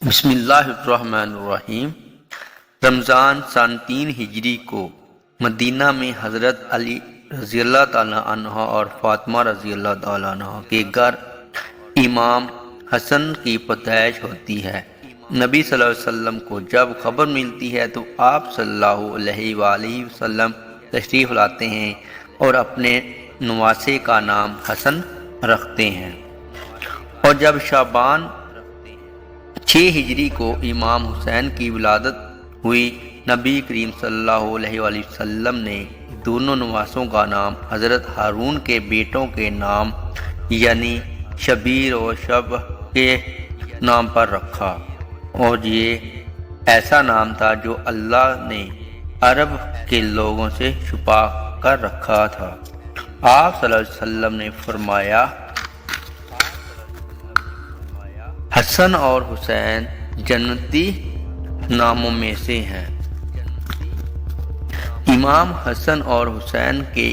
بسم اللہ الرحمن الرحیم۔ رمضان سن 3 ہجری کو مدینہ میں حضرت علی رضی اللہ تعالیٰ عنہ اور فاطمہ رضی اللہ تعالیٰ عنہ کے گھر امام حسن کی پیدائش ہوتی ہے۔ نبی صلی اللہ علیہ وسلم کو جب خبر ملتی ہے تو آپ صلی اللہ علیہ وآلہ وسلم تشریف لاتے ہیں اور اپنے نواسے کا نام حسن رکھتے ہیں، اور جب شعبان 6 ہجری کو امام حسین کی ولادت ہوئی، نبی کریم صلی اللہ علیہ وآلہ وسلم نے دونوں نواسوں کا نام حضرت ہارون کے بیٹوں کے نام یعنی شبیر اور شب کے نام پر رکھا، اور یہ ایسا نام تھا جو اللہ نے عرب کے لوگوں سے چھپا کر رکھا تھا۔ آپ صلی اللہ علیہ وسلم نے فرمایا، حسن اور حسین جنتی ناموں میں سے ہیں۔ امام حسن اور حسین کے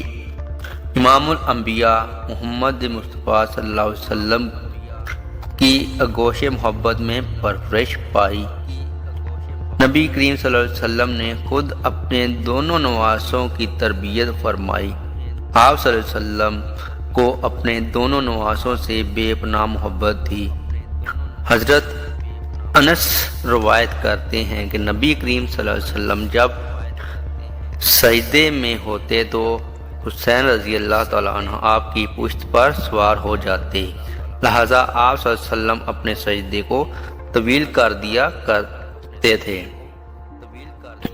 امام الانبیاء محمد مصطفیٰ صلی اللہ علیہ وسلم کی آغوش محبت میں پرورش پائی۔ نبی کریم صلی اللہ علیہ وسلم نے خود اپنے دونوں نواسوں کی تربیت فرمائی۔ آپ صلی اللہ علیہ وسلم کو اپنے دونوں نواسوں سے بے پناہ محبت تھی۔ حضرت انس روایت کرتے ہیں کہ نبی کریم صلی اللہ علیہ وسلم جب سجدے میں ہوتے تو حسین رضی اللہ تعالیٰ عنہ آپ کی پشت پر سوار ہو جاتے، لہذا آپ صلی اللہ علیہ وسلم اپنے سجدے کو طویل کر دیا کرتے تھے۔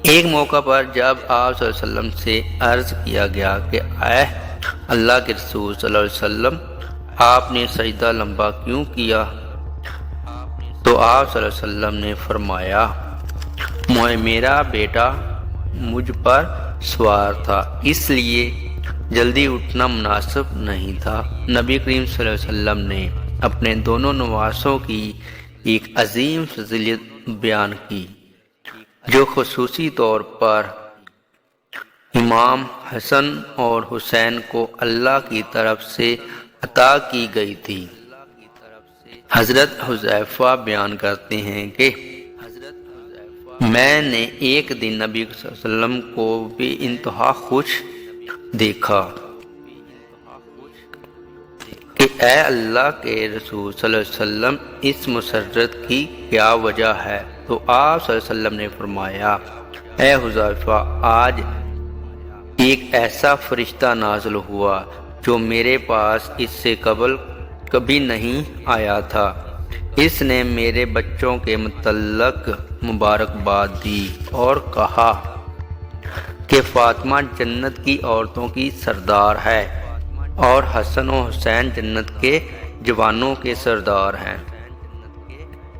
ایک موقع پر جب آپ صلی اللہ علیہ وسلم سے عرض کیا گیا کہ اے اللہ کے رسول صلی اللہ علیہ وسلم، آپ نے سجدہ لمبا کیوں کیا؟ تو آپ صلی اللہ علیہ وسلم نے فرمایا، میرا بیٹا مجھ پر سوار تھا، اس لیے جلدی اٹھنا مناسب نہیں تھا۔ نبی کریم صلی اللہ علیہ وسلم نے اپنے دونوں نواسوں کی ایک عظیم فضیلت بیان کی، جو خصوصی طور پر امام حسن اور حسین کو اللہ کی طرف سے عطا کی گئی تھی۔ حضرت حذیفہ بیان کرتے ہیں کہ میں نے ایک دن نبی صلی اللہ علیہ وسلم کو بے انتہا خوش دیکھا کہ اے اللہ کے رسول صلی اللہ علیہ وسلم، اس مسرت کی کیا وجہ ہے؟ تو آپ صلی اللہ علیہ وسلم نے فرمایا، اے حذیفہ، آج ایک ایسا فرشتہ نازل ہوا جو میرے پاس اس سے قبل کبھی نہیں آیا تھا۔ اس نے میرے بچوں کے متعلق مبارکباد دی اور کہا کہ فاطمہ جنت کی عورتوں کی سردار ہے اور حسن و حسین جنت کے جوانوں کے سردار ہیں۔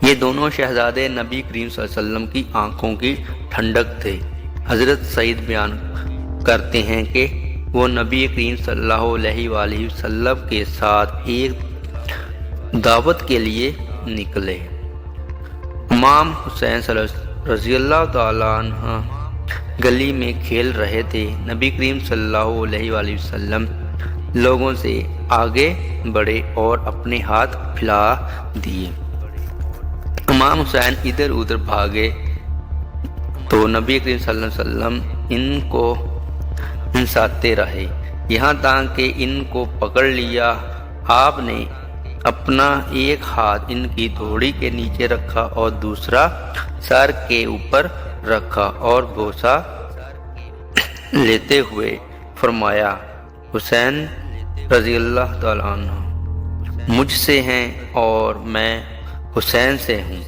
یہ دونوں شہزادے نبی کریم صلی اللہ علیہ وسلم کی آنکھوں کی ٹھنڈک تھے۔ حضرت سعید بیان کرتے ہیں کہ وہ نبی کریم صلی اللہ علیہ وآلہ وسلم کے ساتھ ایک دعوت کے لیے نکلے۔ امام حسین رضی اللہ تعالیٰ عنہ گلی میں کھیل رہے تھے۔ نبی کریم صلی اللہ علیہ وآلہ وسلم لوگوں سے آگے بڑھے اور اپنے ہاتھ پھیلا دیے۔ امام حسین ادھر ادھر بھاگے تو نبی کریم صلی اللہ علیہ وسلم ان کو ہنساتے رہے، یہاں تک کہ ان کو پکڑ لیا۔ آپ نے اپنا ایک ہاتھ ان کی دھوڑی کے نیچے رکھا اور دوسرا سر کے اوپر رکھا اور بوسہ لیتے ہوئے فرمایا، حسین رضی اللہ تعالیٰ عنہ مجھ سے ہیں اور میں حسین سے ہوں۔